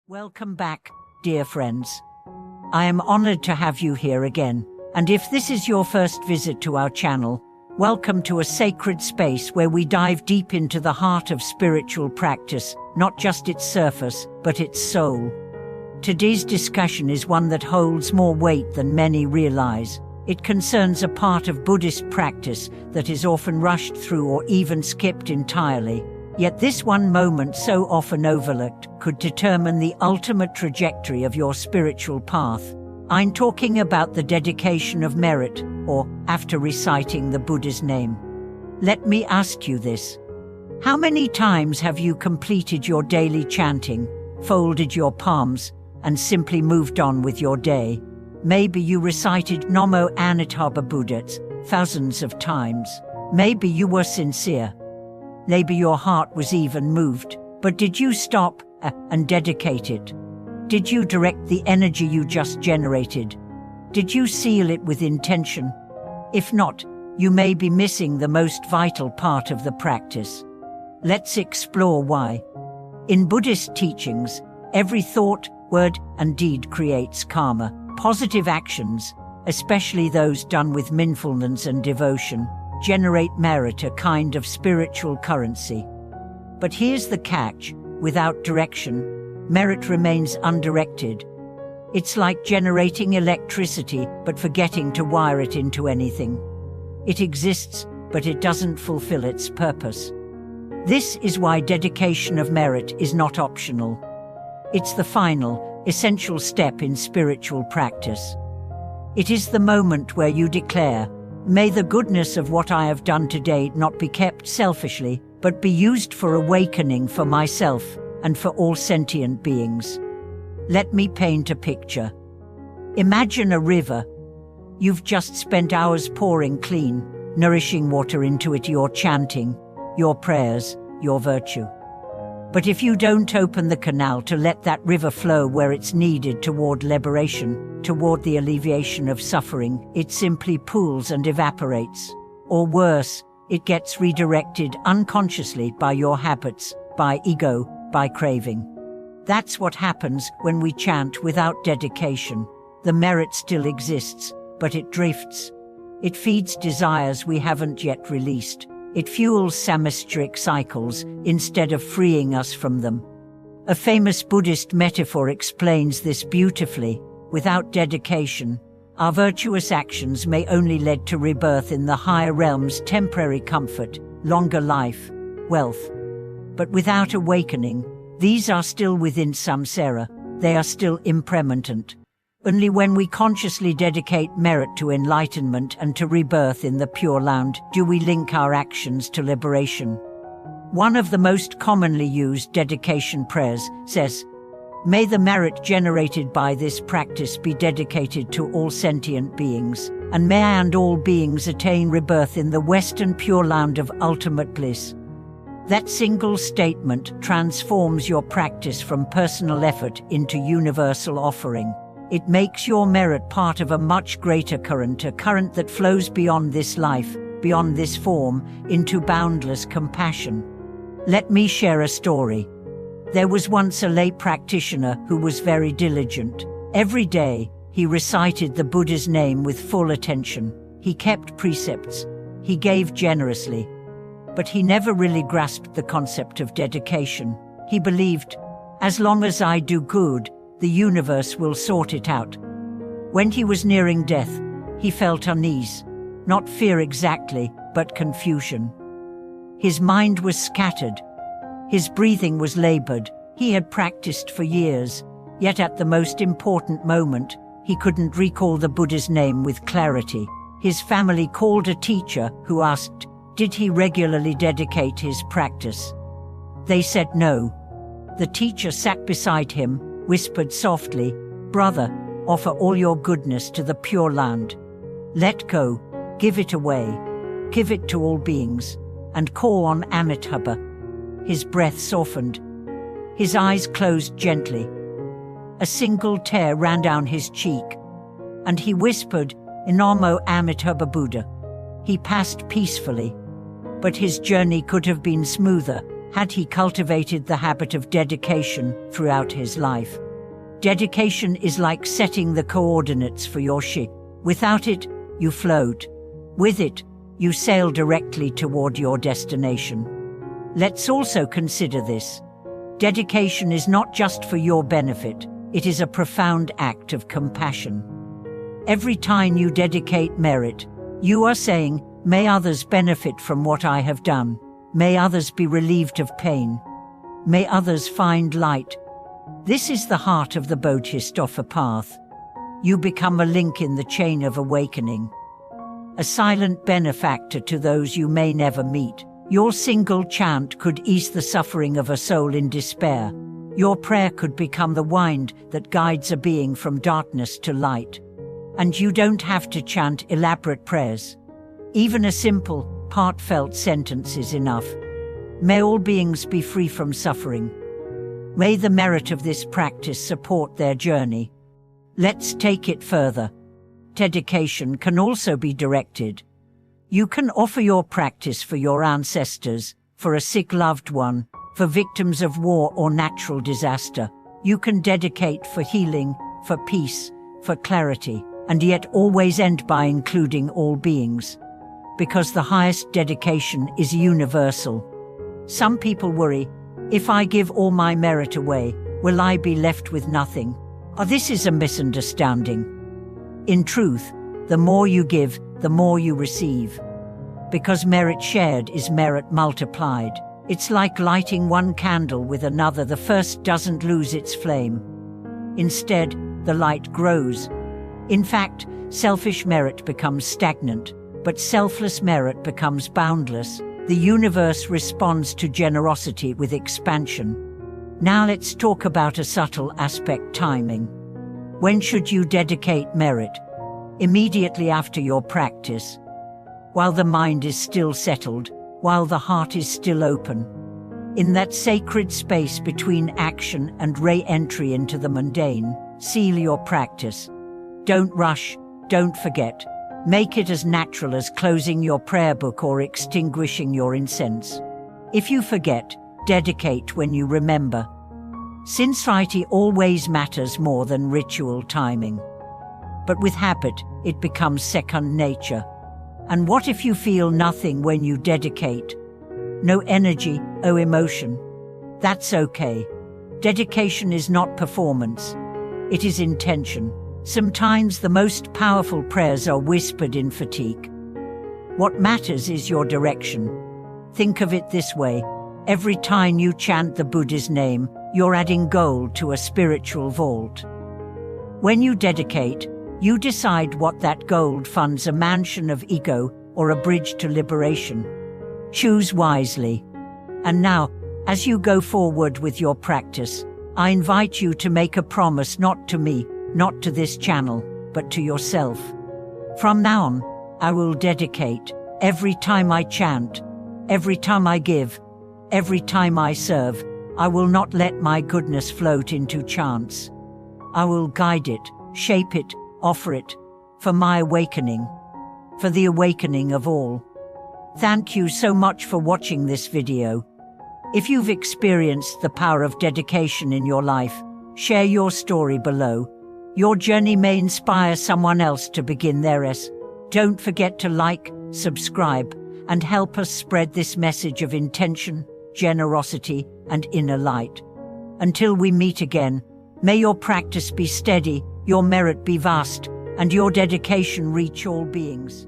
Welcome back, dear friends. I am honored to have you here again, and if this is your first visit to our channel, welcome to a sacred space where we dive deep into the heart of spiritual practice, not just its surface, but its soul. Today's discussion is one that holds more weight than many realize. It concerns a part of Buddhist practice that is often rushed through or even skipped entirely. Yet this one moment, so often overlooked, could determine the ultimate trajectory of your spiritual path. I'm talking about the dedication of merit, or after reciting the Buddha's name. Let me ask you this. How many times have you completed your daily chanting, folded your palms, and simply moved on with your day? Maybe you recited Namo Amitabha Buddha thousands of times. Maybe you were sincere. Maybe your heart was even moved, but did you stop and dedicate it? Did you direct the energy you just generated? Did you seal it with intention? If not, you may be missing the most vital part of the practice. Let's explore why. In Buddhist teachings, every thought, word, and deed creates karma, positive actions, especially those done with mindfulness and devotion, generate merit, a kind of spiritual currency. But here's the catch: without direction, merit remains undirected. It's like generating electricity but forgetting to wire it into anything. It exists, but it doesn't fulfill its purpose. This is why dedication of merit is not optional. It's the final, essential step in spiritual practice. It is the moment where you declare, "May the goodness of what I have done today not be kept selfishly, but be used for awakening for myself and for all sentient beings." Let me paint a picture. Imagine a river. You've just spent hours pouring clean, nourishing water into it, your chanting, your prayers, your virtue. But if you don't open the canal to let that river flow where it's needed toward liberation, toward the alleviation of suffering, it simply pools and evaporates. Or worse, it gets redirected unconsciously by your habits, by ego, by craving. That's what happens when we chant without dedication. The merit still exists, but it drifts. It feeds desires we haven't yet released. It fuels samastrik cycles instead of freeing us from them. A famous Buddhist metaphor explains this beautifully. Without dedication, our virtuous actions may only lead to rebirth in the higher realms, temporary comfort, longer life, wealth. But without awakening, these are still within samsara. They are still impermanent. Only when we consciously dedicate merit to enlightenment and to rebirth in the Pure Land do we link our actions to liberation. One of the most commonly used dedication prayers says, "May the merit generated by this practice be dedicated to all sentient beings, and may I and all beings attain rebirth in the Western Pure Land of ultimate bliss." That single statement transforms your practice from personal effort into universal offering. It makes your merit part of a much greater current, a current that flows beyond this life, beyond this form, into boundless compassion. Let me share a story. There was once a lay practitioner who was very diligent. Every day, he recited the Buddha's name with full attention. He kept precepts. He gave generously. But he never really grasped the concept of dedication. He believed, as long as I do good, the universe will sort it out. When he was nearing death, he felt unease. Not fear exactly, but confusion. His mind was scattered. His breathing was labored. He had practiced for years, yet at the most important moment, he couldn't recall the Buddha's name with clarity. His family called a teacher who asked, did he regularly dedicate his practice? They said no. The teacher sat beside him, whispered softly, "Brother, offer all your goodness to the Pure Land. Let go, give it away, give it to all beings, and call on Amitabha." His breath softened. His eyes closed gently. A single tear ran down his cheek, and he whispered, "Namo Amitabha Buddha." He passed peacefully, but his journey could have been smoother had he cultivated the habit of dedication throughout his life. Dedication is like setting the coordinates for your ship. Without it, you float. With it, you sail directly toward your destination. Let's also consider this. Dedication is not just for your benefit, it is a profound act of compassion. Every time you dedicate merit, you are saying, "May others benefit from what I have done. May others be relieved of pain. May others find light." This is the heart of the Bodhisattva path. You become a link in the chain of awakening, a silent benefactor to those you may never meet. Your single chant could ease the suffering of a soul in despair. Your prayer could become the wind that guides a being from darkness to light. And you don't have to chant elaborate prayers. Even a simple, heartfelt sentence is enough. May all beings be free from suffering. May the merit of this practice support their journey. Let's take it further. Dedication can also be directed. You can offer your practice for your ancestors, for a sick loved one, for victims of war or natural disaster. You can dedicate for healing, for peace, for clarity, and yet always end by including all beings. Because the highest dedication is universal. Some people worry, if I give all my merit away, will I be left with nothing? Oh, this is a misunderstanding. In truth, the more you give, the more you receive. Because merit shared is merit multiplied. It's like lighting one candle with another. The first doesn't lose its flame. Instead, the light grows. In fact, selfish merit becomes stagnant, but selfless merit becomes boundless. The universe responds to generosity with expansion. Now let's talk about a subtle aspect: timing. When should you dedicate merit? Immediately after your practice. While the mind is still settled, while the heart is still open. In that sacred space between action and re-entry into the mundane, seal your practice. Don't rush, don't forget. Make it as natural as closing your prayer book or extinguishing your incense. If you forget, dedicate when you remember. Sincerity always matters more than ritual timing. But with habit, it becomes second nature. And what if you feel nothing when you dedicate? No energy, no emotion. That's okay. Dedication is not performance. It is intention. Sometimes the most powerful prayers are whispered in fatigue. What matters is your direction. Think of it this way. Every time you chant the Buddha's name, you're adding gold to a spiritual vault. When you dedicate, you decide what that gold funds: a mansion of ego or a bridge to liberation. Choose wisely. And now, as you go forward with your practice, I invite you to make a promise, not to me, not to this channel, but to yourself. From now on, I will dedicate. Every time I chant, every time I give, every time I serve, I will not let my goodness float into chance. I will guide it, shape it, offer it, for my awakening, for the awakening of all. Thank you so much for watching this video. If you've experienced the power of dedication in your life, share your story below. Your journey may inspire someone else to begin theirs. Don't forget to like, subscribe, and help us spread this message of intention, generosity, and inner light. Until we meet again, may your practice be steady, your merit be vast, and your dedication reach all beings.